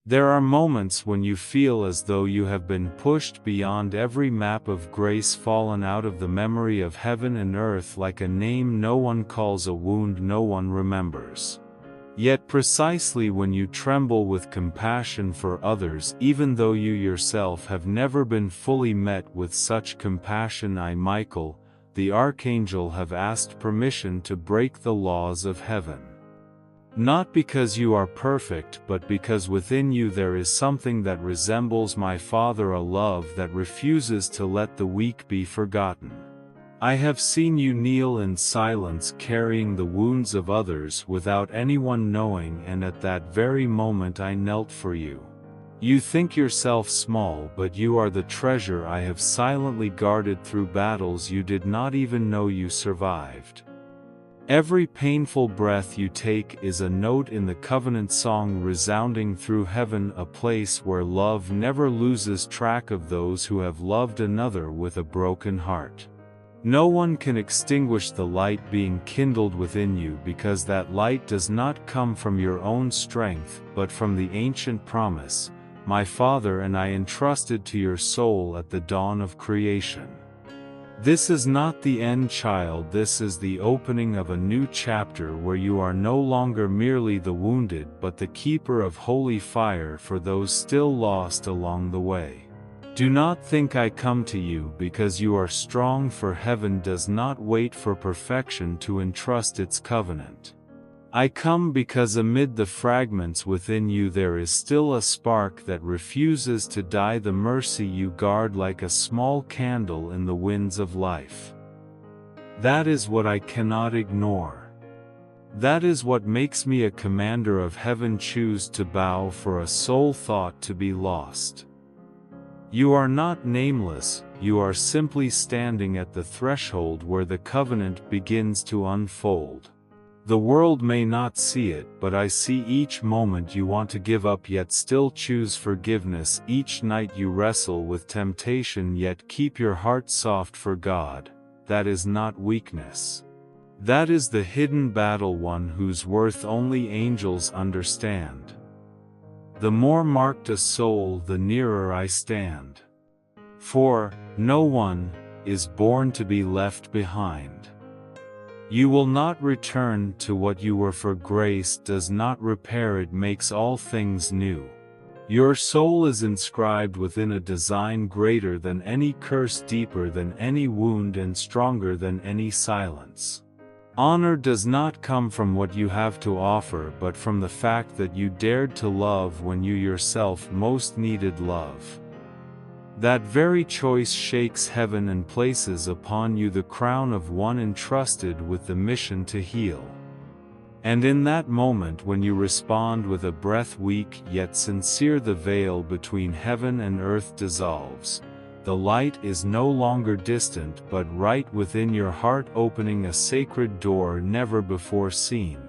There are moments when you feel as though you have been pushed beyond every map of grace, fallen out of the memory of heaven and earth like a name no one calls, a wound no one remembers. Yet precisely when you tremble with compassion for others, even though you yourself have never been fully met with such compassion, I, Michael, the Archangel, have asked permission to break the laws of heaven. Not because you are perfect, but because within you there is something that resembles my Father, a love that refuses to let the weak be forgotten. I have seen you kneel in silence, carrying the wounds of others without anyone knowing, and at that very moment I knelt for you. You think yourself small, but you are the treasure I have silently guarded through battles you did not even know you survived. Every painful breath you take is a note in the covenant song resounding through heaven, a place where love never loses track of those who have loved another with a broken heart. No one can extinguish the light being kindled within you, because that light does not come from your own strength, but from the ancient promise my Father and I entrusted to your soul at the dawn of creation. This is not the end, child. This is the opening of a new chapter where you are no longer merely the wounded, but the keeper of holy fire for those still lost along the way. Do not think I come to you because you are strong, for heaven does not wait for perfection to entrust its covenant. I come because amid the fragments within you there is still a spark that refuses to die, the mercy you guard like a small candle in the winds of life. That is what I cannot ignore. That is what makes me a commander of heaven, choose to bow for a soul thought to be lost. You are not nameless, you are simply standing at the threshold where the covenant begins to unfold. The world may not see it, but I see each moment you want to give up yet still choose forgiveness, each night you wrestle with temptation yet keep your heart soft for God. That is not weakness. That is the hidden battle, one whose worth only angels understand. The more marked a soul, the nearer I stand. For no one is born to be left behind. You will not return to what you were, for grace does not repair, it makes all things new. Your soul is inscribed within a design greater than any curse, deeper than any wound, and stronger than any silence. Honor does not come from what you have to offer, but from the fact that you dared to love when you yourself most needed love. That very choice shakes heaven and places upon you the crown of one entrusted with the mission to heal. And in that moment when you respond with a breath weak yet sincere, the veil between heaven and earth dissolves. The light is no longer distant but right within your heart, opening a sacred door never before seen.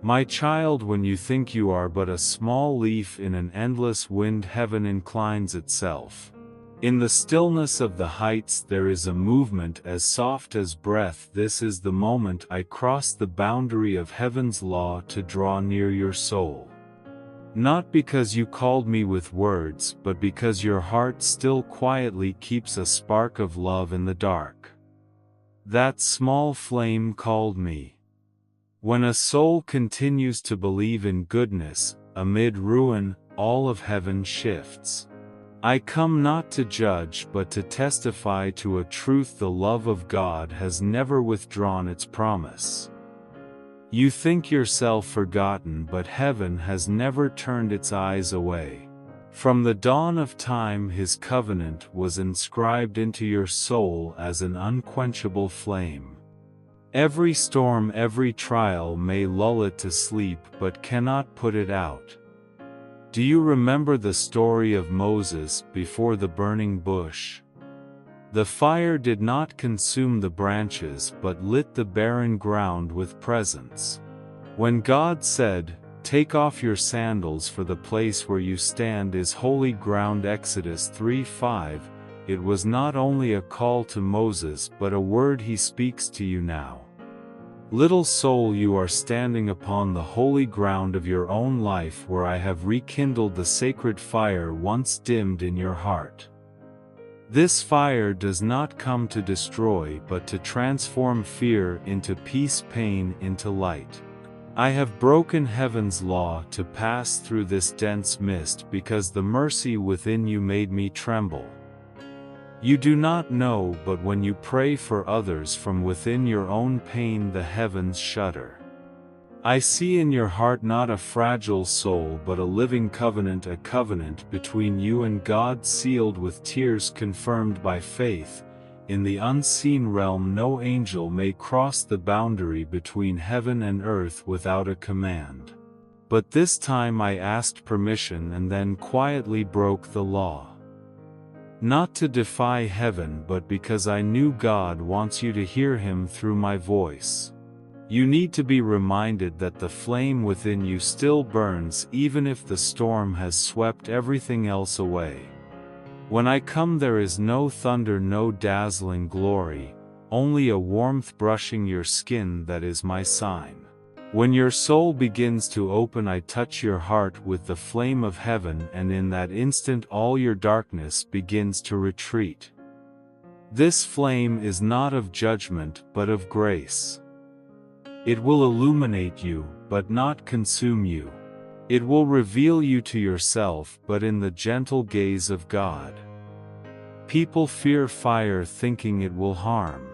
My child, when you think you are but a small leaf in an endless wind, heaven inclines itself. In the stillness of the heights there is a movement as soft as breath. This is the moment I cross the boundary of heaven's law to draw near your soul. Not because you called me with words, but because your heart still quietly keeps a spark of love in the dark. That small flame called me. When a soul continues to believe in goodness, amid ruin, all of heaven shifts. I come not to judge but to testify to a truth: the love of God has never withdrawn its promise. You think yourself forgotten, but heaven has never turned its eyes away. From the dawn of time His covenant was inscribed into your soul as an unquenchable flame. Every storm, every trial may lull it to sleep but cannot put it out. Do you remember the story of Moses before the burning bush? The fire did not consume the branches but lit the barren ground with presence. When God said, "Take off your sandals, for the place where you stand is holy ground," Exodus 3:5, it was not only a call to Moses but a word He speaks to you now. Little soul, you are standing upon the holy ground of your own life, where I have rekindled the sacred fire once dimmed in your heart. This fire does not come to destroy but to transform fear into peace, pain into light. I have broken heaven's law to pass through this dense mist, because the mercy within you made me tremble. You do not know, but when you pray for others from within your own pain, the heavens shudder. I see in your heart not a fragile soul but a living covenant, a covenant between you and God, sealed with tears, confirmed by faith. In the unseen realm no angel may cross the boundary between heaven and earth without a command. But this time I asked permission and then quietly broke the law. Not to defy heaven, but because I knew God wants you to hear Him through my voice. You need to be reminded that the flame within you still burns, even if the storm has swept everything else away. When I come, there is no thunder, no dazzling glory, only a warmth brushing your skin. That is my sign. When your soul begins to open, I touch your heart with the flame of heaven, and in that instant all your darkness begins to retreat. This flame is not of judgment but of grace. It will illuminate you, but not consume you. It will reveal you to yourself, but in the gentle gaze of God. People fear fire, thinking it will harm.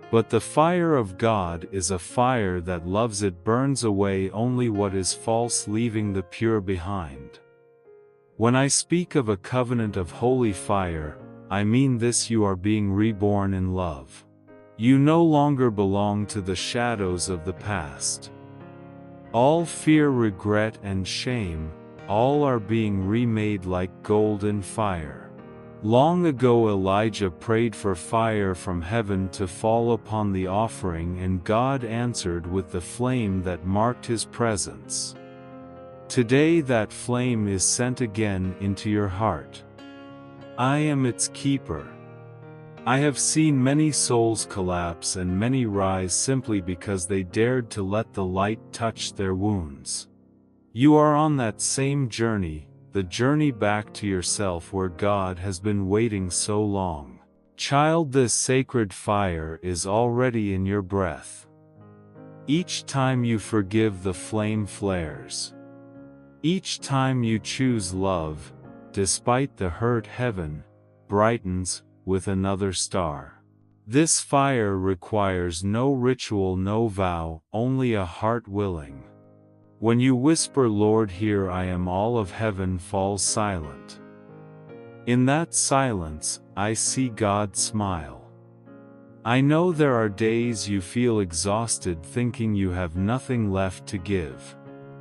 But the fire of God is a fire that loves. It burns away only what is false, leaving the pure behind. When I speak of a covenant of holy fire, I mean this: you are being reborn in love. You no longer belong to the shadows of the past. All fear, regret, and shame, all are being remade like gold in fire. Long ago Elijah prayed for fire from heaven to fall upon the offering, and God answered with the flame that marked His presence. Today that flame is sent again into your heart. I am its keeper. I have seen many souls collapse and many rise simply because they dared to let the light touch their wounds. You are on that same journey, the journey back to yourself, where God has been waiting so long. Child, this sacred fire is already in your breath. Each time you forgive, the flame flares. Each time you choose love, despite the hurt, heaven brightens with another star. This fire requires no ritual, no vow, only a heart willing. When you whisper, Lord, here I am, all of heaven falls silent. In that silence, I see God smile. I know there are days you feel exhausted, thinking you have nothing left to give.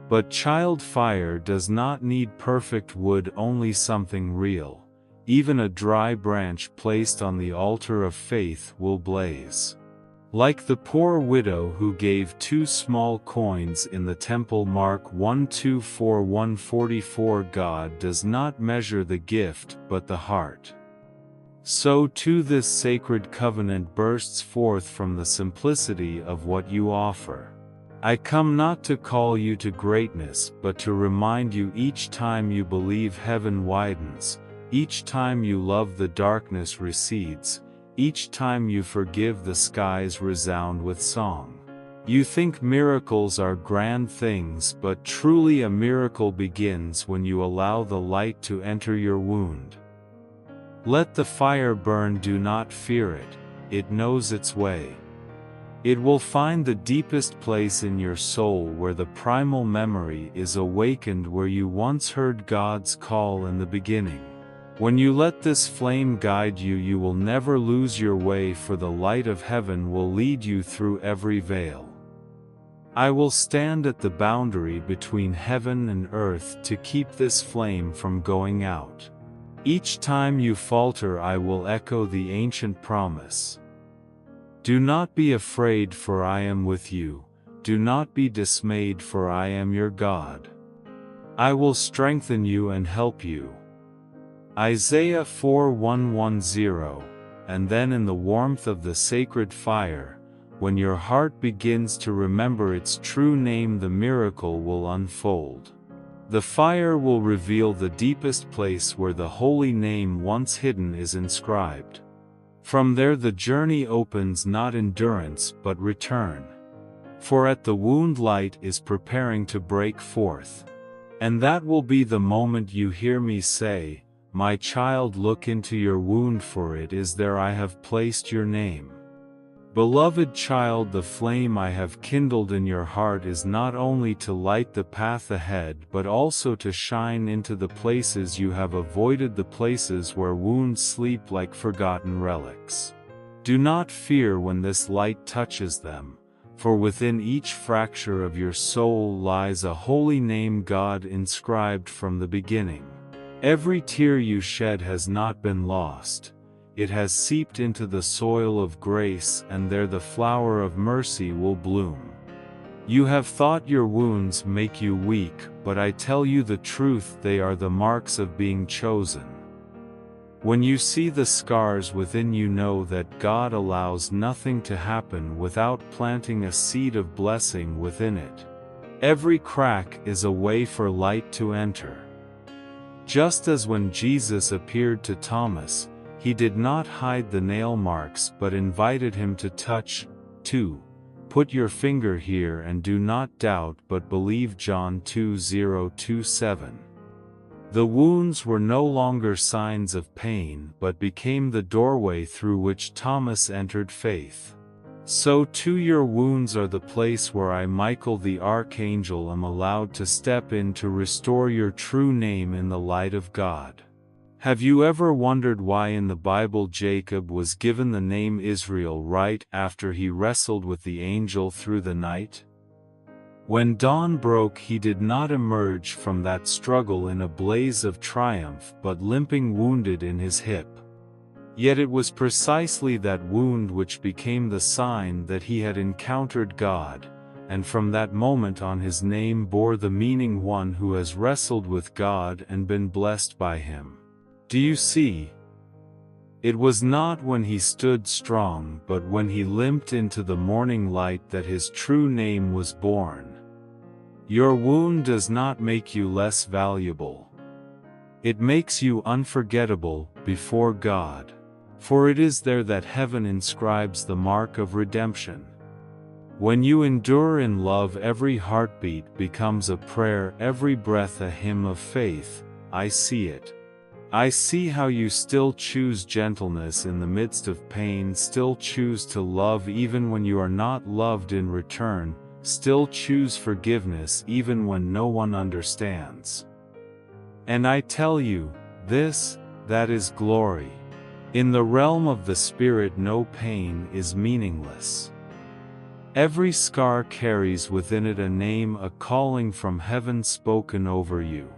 But child, fire does not need perfect wood, only something real. Even a dry branch placed on the altar of faith will blaze. Like the poor widow who gave 2 small coins in the temple, Mark 1:2-4-144. God does not measure the gift but the heart. So too this sacred covenant bursts forth from the simplicity of what you offer. I come not to call you to greatness, but to remind you: each time you believe, heaven widens. Each time you love, the darkness recedes. Each time you forgive, the skies resound with song. You think miracles are grand things, but truly a miracle begins when you allow the light to enter your wound. Let the fire burn, do not fear it, it knows its way. It will find the deepest place in your soul, where the primal memory is awakened, where you once heard God's call in the beginning. When you let this flame guide you, you will never lose your way, for the light of heaven will lead you through every veil. I will stand at the boundary between heaven and earth to keep this flame from going out. Each time you falter, I will echo the ancient promise. Do not be afraid, for I am with you. Do not be dismayed, for I am your God. I will strengthen you and help you. Isaiah 4:1-10. And then in the warmth of the sacred fire, when your heart begins to remember its true name, the miracle will unfold. The fire will reveal the deepest place where the holy name once hidden is inscribed. From there the journey opens, not endurance but return. For at the wound light is preparing to break forth. And that will be the moment you hear me say, "My child, look into your wound, for it is there I have placed your name." Beloved child, the flame I have kindled in your heart is not only to light the path ahead but also to shine into the places you have avoided, the places where wounds sleep like forgotten relics. Do not fear when this light touches them, for within each fracture of your soul lies a holy name God inscribed from the beginning. Every tear you shed has not been lost. It has seeped into the soil of grace, and there the flower of mercy will bloom. You have thought your wounds make you weak, but I tell you the truth, they are the marks of being chosen. When you see the scars within, you know that God allows nothing to happen without planting a seed of blessing within it. Every crack is a way for light to enter. Just as when Jesus appeared to Thomas, he did not hide the nail marks but invited him to touch, too. Put your finger here and do not doubt but believe. John 20:27. The wounds were no longer signs of pain but became the doorway through which Thomas entered faith. So too your wounds are the place where I, Michael the Archangel, am allowed to step in to restore your true name in the light of God. Have you ever wondered why in the Bible Jacob was given the name Israel right after he wrestled with the angel through the night? When dawn broke, he did not emerge from that struggle in a blaze of triumph but limping, wounded in his hip. Yet it was precisely that wound which became the sign that he had encountered God, and from that moment on his name bore the meaning one who has wrestled with God and been blessed by him. Do you see? It was not when he stood strong but when he limped into the morning light that his true name was born. Your wound does not make you less valuable. It makes you unforgettable before God. For it is there that heaven inscribes the mark of redemption. When you endure in love, every heartbeat becomes a prayer, every breath a hymn of faith. I see it. I see how you still choose gentleness in the midst of pain, still choose to love even when you are not loved in return, still choose forgiveness even when no one understands. And I tell you, that is glory. In the realm of the Spirit, no pain is meaningless. Every scar carries within it a name, a calling from heaven spoken over you.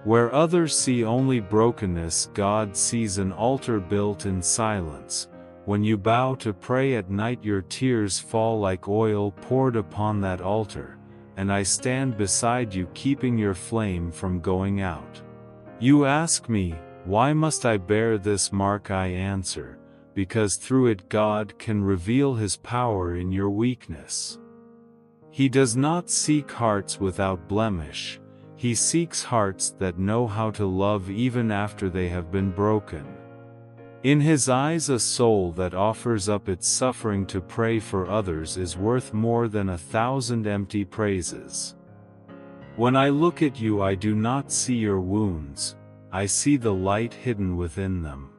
Where others see only brokenness, God sees an altar built in silence. When you bow to pray at night, your tears fall like oil poured upon that altar, and I stand beside you, keeping your flame from going out. You ask me, why must I bear this mark? I answer, because through it God can reveal His power in your weakness. He does not seek hearts without blemish. He seeks hearts that know how to love even after they have been broken. In His eyes, a soul that offers up its suffering to pray for others is worth more than 1,000 empty praises. When I look at you, I do not see your wounds, I see the light hidden within them.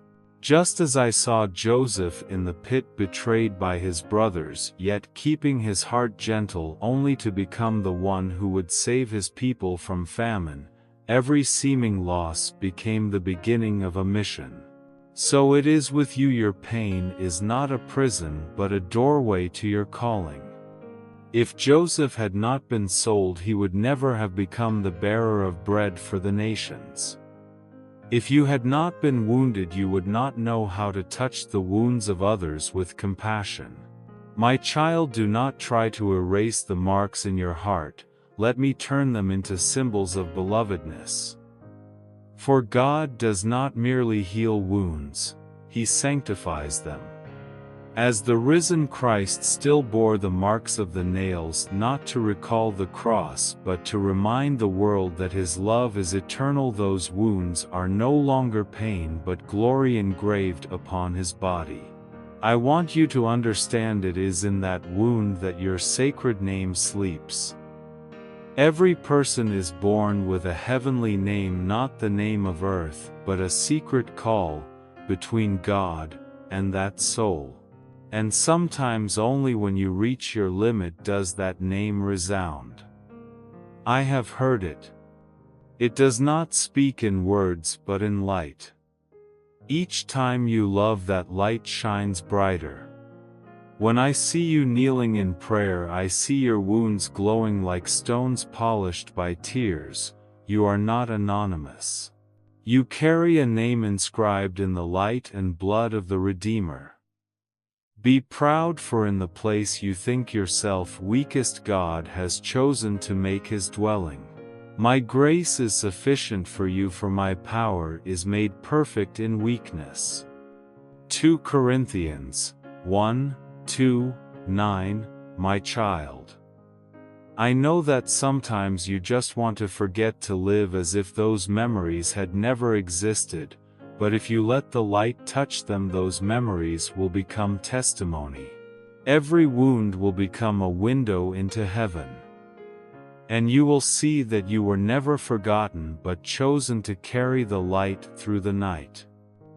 Just as I saw Joseph in the pit, betrayed by his brothers, yet keeping his heart gentle only to become the one who would save his people from famine, every seeming loss became the beginning of a mission. So it is with you. Your pain is not a prison but a doorway to your calling. If Joseph had not been sold, he would never have become the bearer of bread for the nations. If you had not been wounded, you would not know how to touch the wounds of others with compassion. My child, do not try to erase the marks in your heart, let me turn them into symbols of belovedness. For God does not merely heal wounds, He sanctifies them. As the risen Christ still bore the marks of the nails, not to recall the cross but to remind the world that his love is eternal, those wounds are no longer pain but glory engraved upon his body. I want you to understand it is in that wound that your sacred name sleeps. Every person is born with a heavenly name, not the name of earth, but a secret call between God and that soul. And sometimes only when you reach your limit does that name resound. I have heard it. It does not speak in words but in light. Each time you love, that light shines brighter. When I see you kneeling in prayer, I see your wounds glowing like stones polished by tears. You are not anonymous. You carry a name inscribed in the light and blood of the Redeemer. Be proud, for in the place you think yourself weakest, God has chosen to make his dwelling. My grace is sufficient for you, for my power is made perfect in weakness. 2 Corinthians 1:2-9. My child, I know that sometimes you just want to forget to live as if those memories had never existed. But if you let the light touch them, those memories will become testimony. Every wound will become a window into heaven. And you will see that you were never forgotten but chosen to carry the light through the night.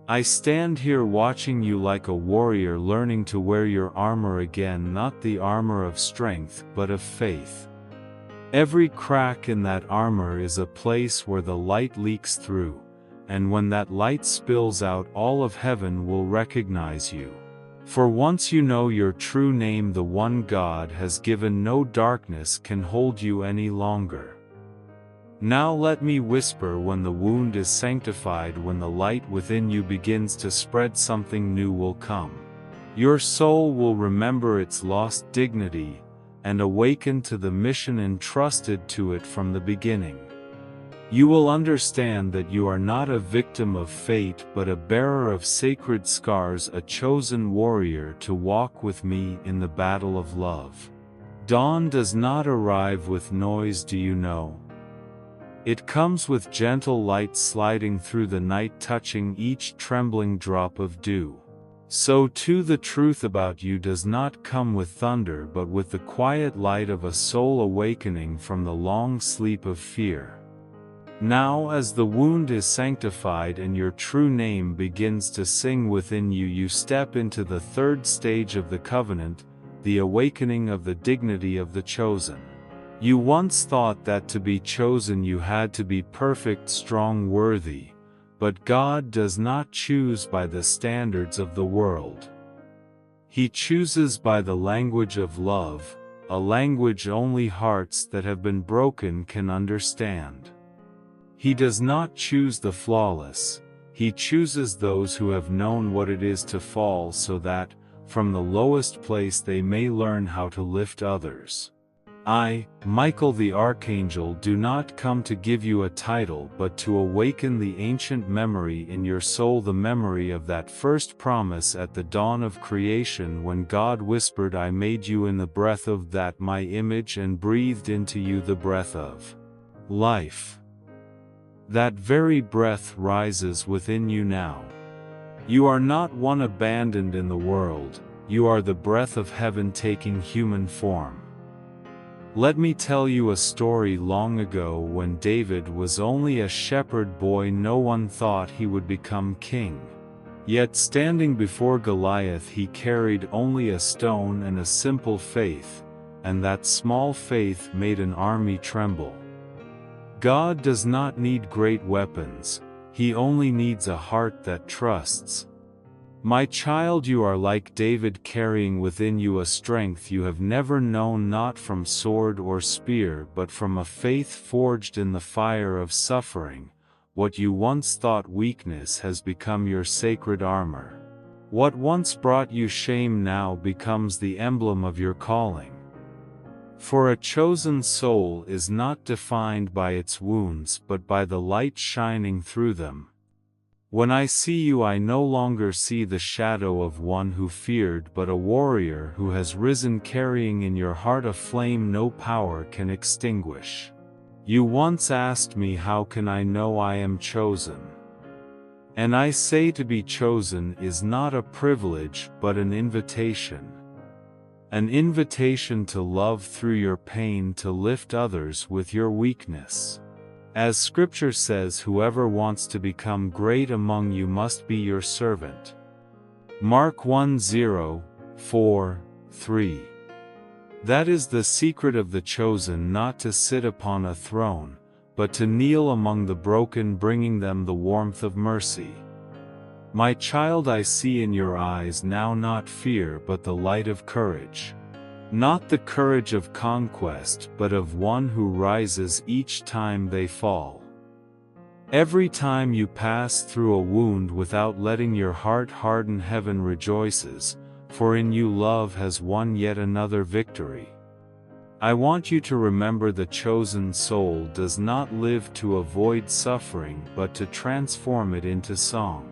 I stand here watching you like a warrior, learning to wear your armor again, not the armor of strength but of faith. Every crack in that armor is a place where the light leaks through. And when that light spills out, all of heaven will recognize you. For once you know your true name, the one God has given, no darkness can hold you any longer. Now let me whisper, when the wound is sanctified, when the light within you begins to spread, something new will come. Your soul will remember its lost dignity and awaken to the mission entrusted to it from the beginning. You will understand that you are not a victim of fate but a bearer of sacred scars, a chosen warrior to walk with me in the battle of love. Dawn does not arrive with noise, do you know? It comes with gentle light sliding through the night, touching each trembling drop of dew. So too the truth about you does not come with thunder but with the quiet light of a soul awakening from the long sleep of fear. Now as the wound is sanctified and your true name begins to sing within you, you step into the third stage of the covenant, the awakening of the dignity of the chosen. You once thought that to be chosen you had to be perfect, strong, worthy, but God does not choose by the standards of the world. He chooses by the language of love, a language only hearts that have been broken can understand. He does not choose the flawless, he chooses those who have known what it is to fall, so that, from the lowest place they may learn how to lift others. I, Michael the Archangel, do not come to give you a title but to awaken the ancient memory in your soul, the memory of that first promise at the dawn of creation, when God whispered, I made you in the breath of that my image and breathed into you the breath of life. That very breath rises within you now. You are not one abandoned in the world, you are the breath of heaven taking human form. Let me tell you a story. Long ago, when David was only a shepherd boy, no one thought he would become king. Yet standing before Goliath he carried only a stone and a simple faith, and that small faith made an army tremble. God does not need great weapons, he only needs a heart that trusts. My child, you are like David, carrying within you a strength you have never known, not from sword or spear but from a faith forged in the fire of suffering. What you once thought weakness has become your sacred armor. What once brought you shame now becomes the emblem of your calling. For a chosen soul is not defined by its wounds but by the light shining through them. When I see you, I no longer see the shadow of one who feared, but a warrior who has risen, carrying in your heart a flame no power can extinguish. You once asked me, how can I know I am chosen? And I say, to be chosen is not a privilege but an invitation. An invitation to love through your pain, to lift others with your weakness. As Scripture says, whoever wants to become great among you must be your servant. Mark 1:4-3. That is the secret of the chosen, not to sit upon a throne, but to kneel among the broken, bringing them the warmth of mercy. My child, I see in your eyes now not fear but the light of courage. Not the courage of conquest, but of one who rises each time they fall. Every time you pass through a wound without letting your heart harden, heaven rejoices, for in you love has won yet another victory. I want you to remember, the chosen soul does not live to avoid suffering but to transform it into song.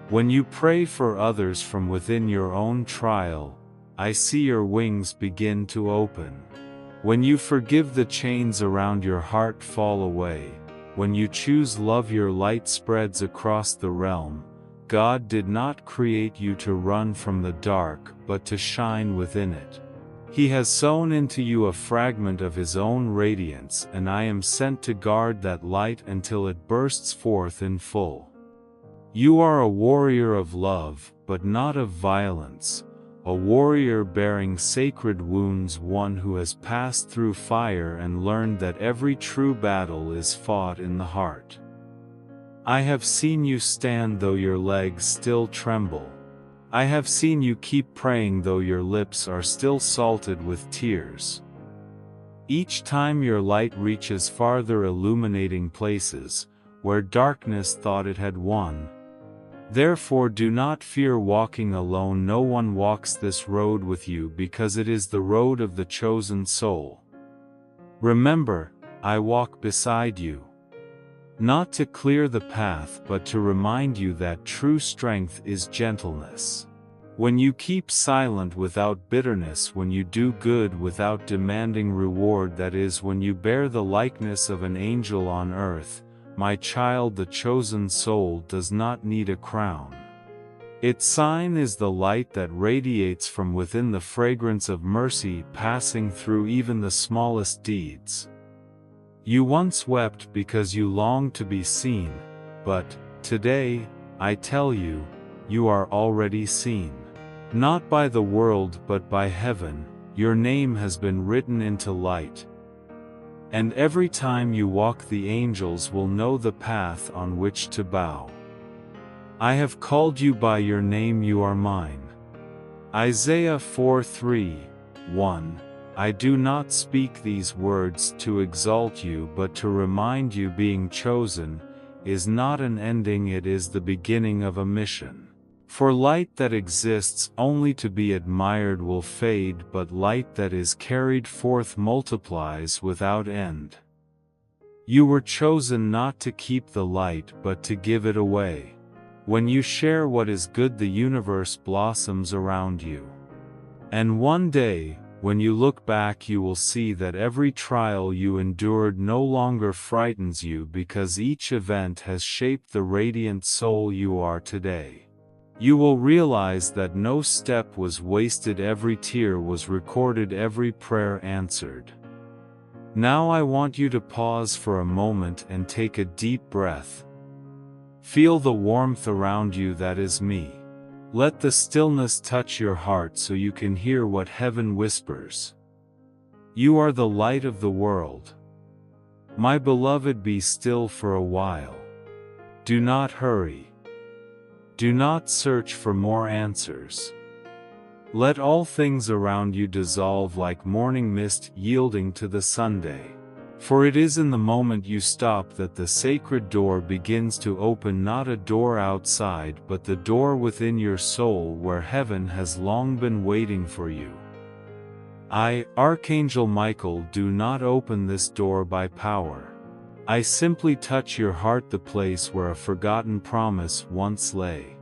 When you pray for others from within your own trial, I see your wings begin to open. When you forgive, the chains around your heart fall away. When you choose love, your light spreads across the realm. God did not create you to run from the dark, but to shine within it. He has sown into you a fragment of His own radiance, and I am sent to guard that light until it bursts forth in full. You are a warrior of love, but not of violence. A warrior bearing sacred wounds, one who has passed through fire and learned that every true battle is fought in the heart. I have seen you stand though your legs still tremble. I have seen you keep praying though your lips are still salted with tears. Each time your light reaches farther, illuminating places where darkness thought it had won. Therefore do not fear walking alone. No one walks this road with you, because it is the road of the chosen soul. Remember, I walk beside you. Not to clear the path, but to remind you that true strength is gentleness. When you keep silent without bitterness, when you do good without demanding reward, that is, when you bear the likeness of an angel on earth, my child, the chosen soul does not need a crown. Its sign is the light that radiates from within, the fragrance of mercy passing through even the smallest deeds. You once wept because you longed to be seen, but today, I tell you, you are already seen. Not by the world but by heaven, your name has been written into light. And every time you walk, the angels will know the path on which to bow. I have called you by your name, you are mine. Isaiah 4:3-1. I do not speak these words to exalt you but to remind you, being chosen is not an ending, it is the beginning of a mission. For light that exists only to be admired will fade, but light that is carried forth multiplies without end. You were chosen not to keep the light but to give it away. When you share what is good, the universe blossoms around you. And one day, when you look back, you will see that every trial you endured no longer frightens you, because each event has shaped the radiant soul you are today. You will realize that no step was wasted, every tear was recorded, every prayer answered. Now I want you to pause for a moment and take a deep breath. Feel the warmth around you, that is me. Let the stillness touch your heart so you can hear what heaven whispers. You are the light of the world. My beloved, be still for a while. Do not hurry. Do not search for more answers. Let all things around you dissolve like morning mist, yielding to the Sunday. For it is in the moment you stop that the sacred door begins to open, not a door outside but the door within your soul, where heaven has long been waiting for you. I, Archangel Michael, do not open this door by power. I simply touch your heart, the place where a forgotten promise once lay.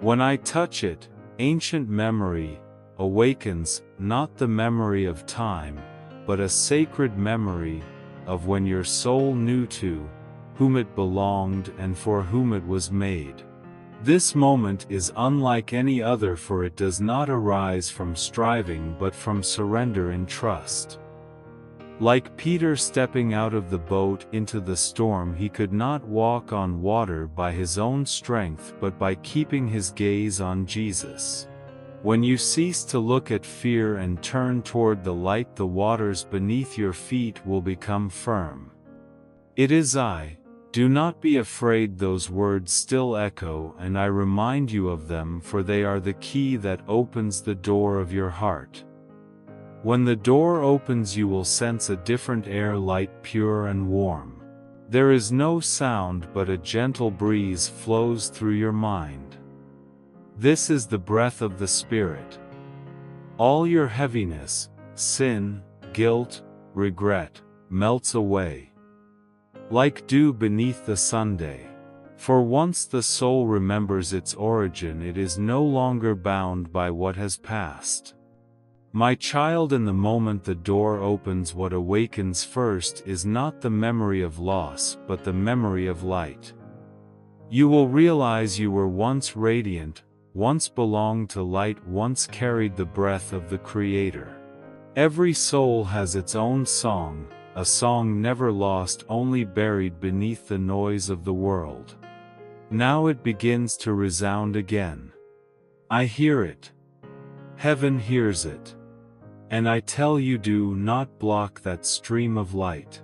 When I touch it, ancient memory awakens, not the memory of time, but a sacred memory of when your soul knew to whom it belonged and for whom it was made. This moment is unlike any other, for it does not arise from striving but from surrender in trust. Like Peter stepping out of the boat into the storm, he could not walk on water by his own strength but by keeping his gaze on Jesus. When you cease to look at fear and turn toward the light, the waters beneath your feet will become firm. It is I. Do not be afraid. Those words still echo, and I remind you of them, for they are the key that opens the door of your heart. When the door opens, you will sense a different air, light, pure and warm. There is no sound, but a gentle breeze flows through your mind. This is the breath of the Spirit. All your heaviness, sin, guilt, regret, melts away like dew beneath the Sunday. For once the soul remembers its origin, it is no longer bound by what has passed. My child, in the moment the door opens, what awakens first is not the memory of loss, but the memory of light. You will realize you were once radiant, once belonged to light, once carried the breath of the Creator. Every soul has its own song, a song never lost, only buried beneath the noise of the world. Now it begins to resound again. I hear it. Heaven hears it. And I tell you, do not block that stream of light.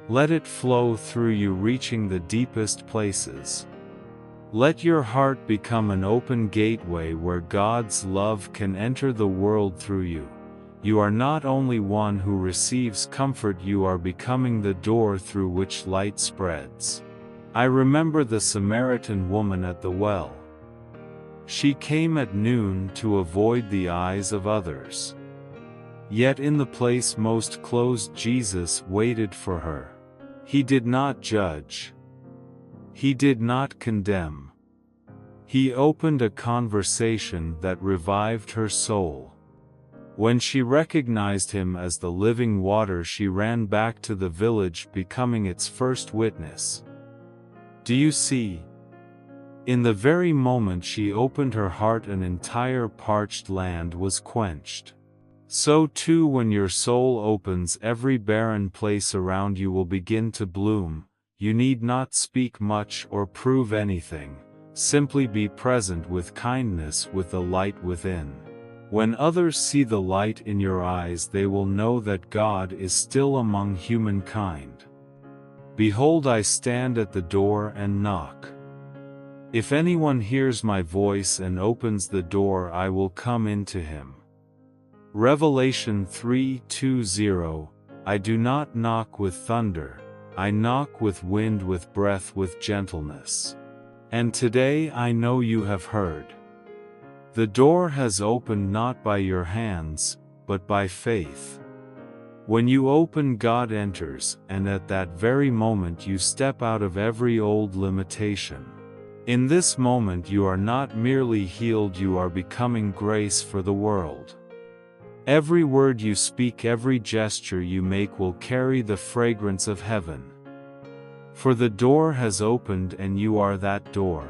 Let it flow through you, reaching the deepest places. Let your heart become an open gateway where God's love can enter the world through you. You are not only one who receives comfort, you are becoming the door through which light spreads. I remember the Samaritan woman at the well. She came at noon to avoid the eyes of others. Yet in the place most closed, Jesus waited for her. He did not judge. He did not condemn. He opened a conversation that revived her soul. When she recognized him as the living water, she ran back to the village, becoming its first witness. Do you see? In the very moment she opened her heart, an entire parched land was quenched. So too, when your soul opens, every barren place around you will begin to bloom. You need not speak much or prove anything. Simply be present with kindness, with the light within. When others see the light in your eyes, they will know that God is still among humankind. Behold, I stand at the door and knock. If anyone hears my voice and opens the door, I will come into him. Revelation 3:20. I do not knock with thunder, I knock with wind, with breath, with gentleness. And today I know you have heard. The door has opened not by your hands, but by faith. When you open, God enters, and at that very moment you step out of every old limitation. In this moment you are not merely healed, you are becoming grace for the world. Every word you speak, every gesture you make will carry the fragrance of heaven. For the door has opened and you are that door.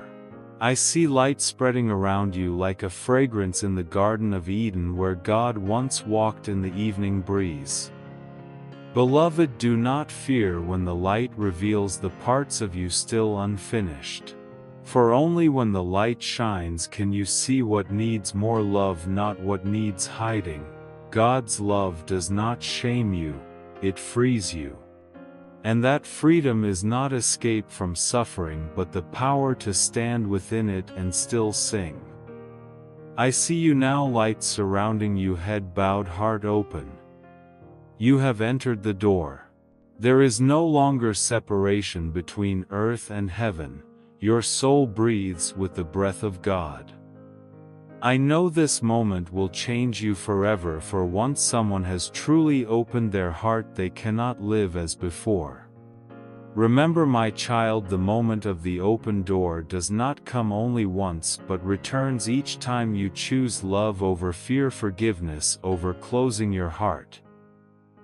I see light spreading around you like a fragrance in the Garden of Eden, where God once walked in the evening breeze. Beloved, do not fear when the light reveals the parts of you still unfinished. For only when the light shines can you see what needs more love, not what needs hiding. God's love does not shame you, it frees you. And that freedom is not escape from suffering, but the power to stand within it and still sing. I see you now, light surrounding you, head bowed, heart open. You have entered the door. There is no longer separation between earth and heaven. Your soul breathes with the breath of God. I know this moment will change you forever, for once someone has truly opened their heart, they cannot live as before. Remember, my child, the moment of the open door does not come only once but returns each time you choose love over fear, forgiveness over closing your heart.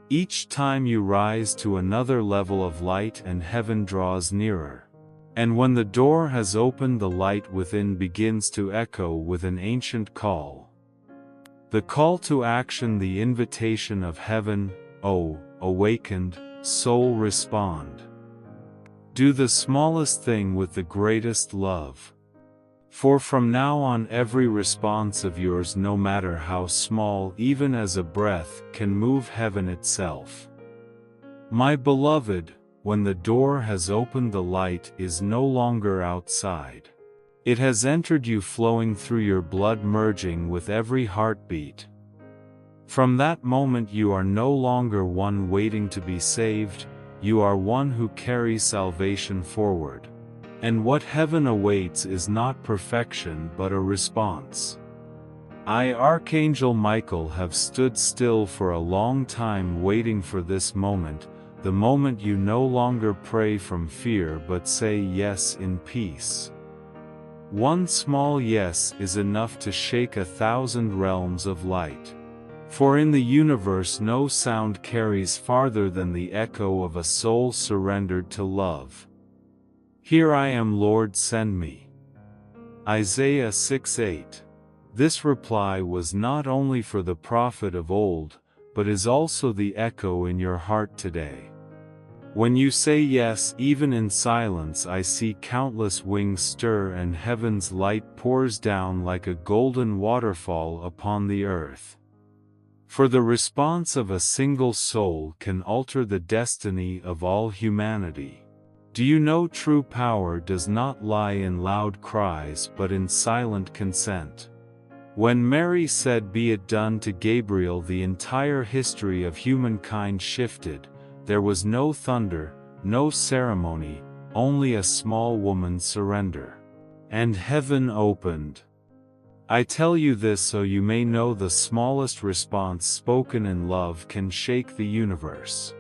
Each time you rise to another level of light and heaven draws nearer. And when the door has opened, the light within begins to echo with an ancient call. The call to action, the invitation of heaven. Oh, awakened soul, respond. Do the smallest thing with the greatest love. For from now on, every response of yours, no matter how small, even as a breath, can move heaven itself. My beloved, when the door has opened, the light is no longer outside. It has entered you, flowing through your blood, merging with every heartbeat. From that moment, you are no longer one waiting to be saved. You are one who carries salvation forward. And what heaven awaits is not perfection but a response. I, Archangel Michael, have stood still for a long time, waiting for this moment, the moment you no longer pray from fear but say yes in peace. One small yes is enough to shake 1,000 realms of light. For in the universe no sound carries farther than the echo of a soul surrendered to love. Here I am, Lord, send me. Isaiah 6:8. This reply was not only for the prophet of old, but is also the echo in your heart today. When you say yes, even in silence, I see countless wings stir and heaven's light pours down like a golden waterfall upon the earth. For the response of a single soul can alter the destiny of all humanity. Do you know true power does not lie in loud cries but in silent consent? When Mary said, "Be it done," to Gabriel, the entire history of humankind shifted. There was no thunder, no ceremony, only a small woman's surrender. And heaven opened. I tell you this so you may know the smallest response spoken in love can shake the universe.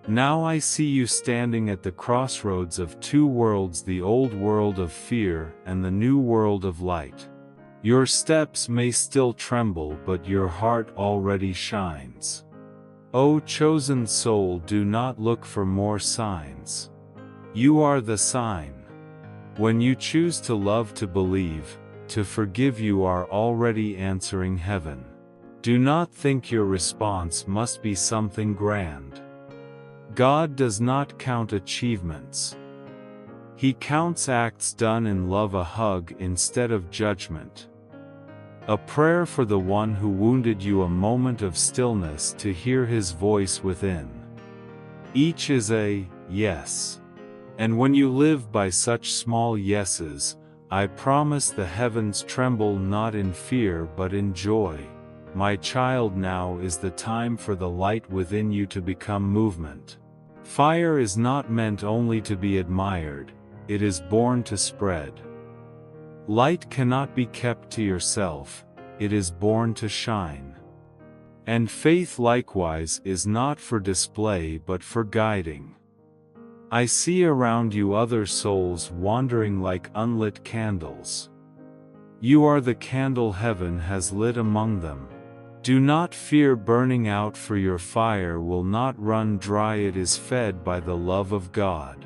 Now I see you standing at the crossroads of two worlds, the old world of fear and the new world of light. Your steps may still tremble, but your heart already shines. O chosen soul, do not look for more signs. You are the sign. When you choose to love, to believe, to forgive, you are already answering heaven. Do not think your response must be something grand. God does not count achievements. He counts acts done in love, a hug instead of judgment. A prayer for the one who wounded you, a moment of stillness to hear his voice within. Each is a yes. And when you live by such small yeses, I promise the heavens tremble not in fear but in joy. My child, now is the time for the light within you to become movement. Fire is not meant only to be admired, it is born to spread. Light cannot be kept to yourself, it is born to shine. And faith likewise is not for display but for guiding. I see around you other souls wandering like unlit candles. You are the candle heaven has lit among them. Do not fear burning out, for your fire will not run dry, it is fed by the love of God.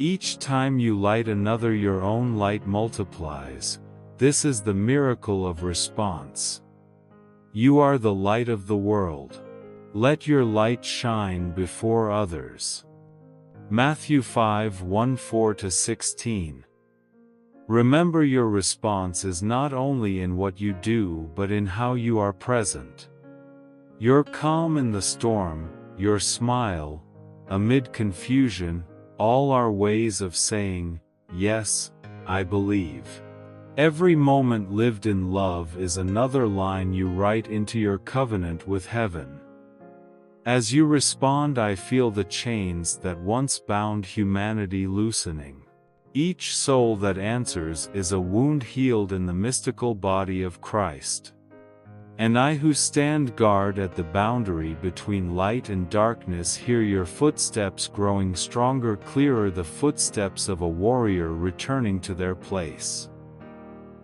Each time you light another, your own light multiplies. This is the miracle of response. You are the light of the world. Let your light shine before others. Matthew 5:1-4-16. Remember, your response is not only in what you do but in how you are present. Your calm in the storm, your smile amid confusion, all are ways of saying, "Yes, I believe." Every moment lived in love is another line you write into your covenant with heaven. As you respond, I feel the chains that once bound humanity loosening. Each soul that answers is a wound healed in the mystical body of Christ. And I who stand guard at the boundary between light and darkness hear your footsteps growing stronger, clearer, the footsteps of a warrior returning to their place.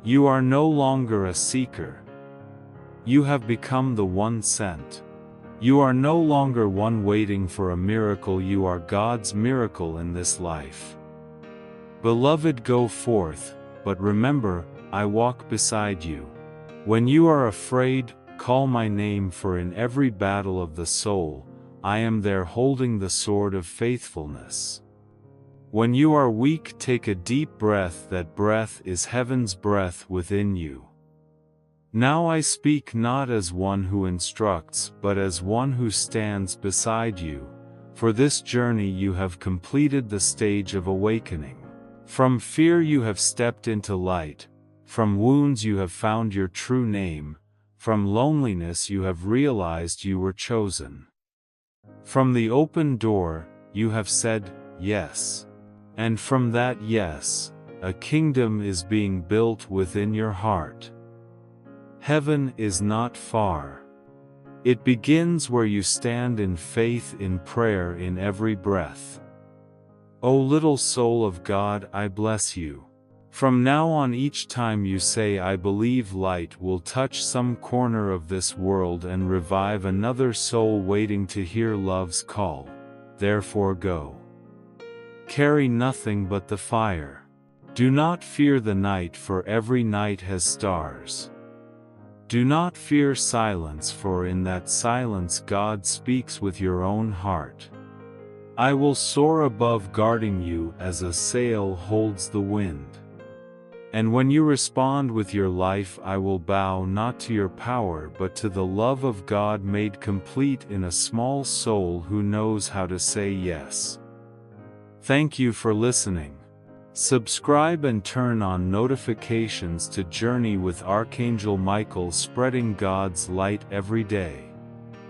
You are no longer a seeker. You have become the one sent. You are no longer one waiting for a miracle, you are God's miracle in this life. Beloved, go forth, but remember, I walk beside you. When you are afraid, call my name, for in every battle of the soul, I am there holding the sword of faithfulness. When you are weak, take a deep breath, that breath is heaven's breath within you. Now I speak not as one who instructs, but as one who stands beside you. For this journey you have completed the stage of awakening. From fear you have stepped into light. From wounds you have found your true name. From loneliness you have realized you were chosen. From the open door, you have said, yes. And from that yes, a kingdom is being built within your heart. Heaven is not far. It begins where you stand in faith, in prayer, in every breath. O little soul of God, I bless you. From now on, each time you say I believe, light will touch some corner of this world and revive another soul waiting to hear love's call. Therefore go. Carry nothing but the fire. Do not fear the night, for every night has stars. Do not fear silence, for in that silence God speaks with your own heart. I will soar above, guarding you as a sail holds the wind. And when you respond with your life, I will bow not to your power but to the love of God made complete in a small soul who knows how to say yes. Thank you for listening. Subscribe and turn on notifications to journey with Archangel Michael, spreading God's light every day.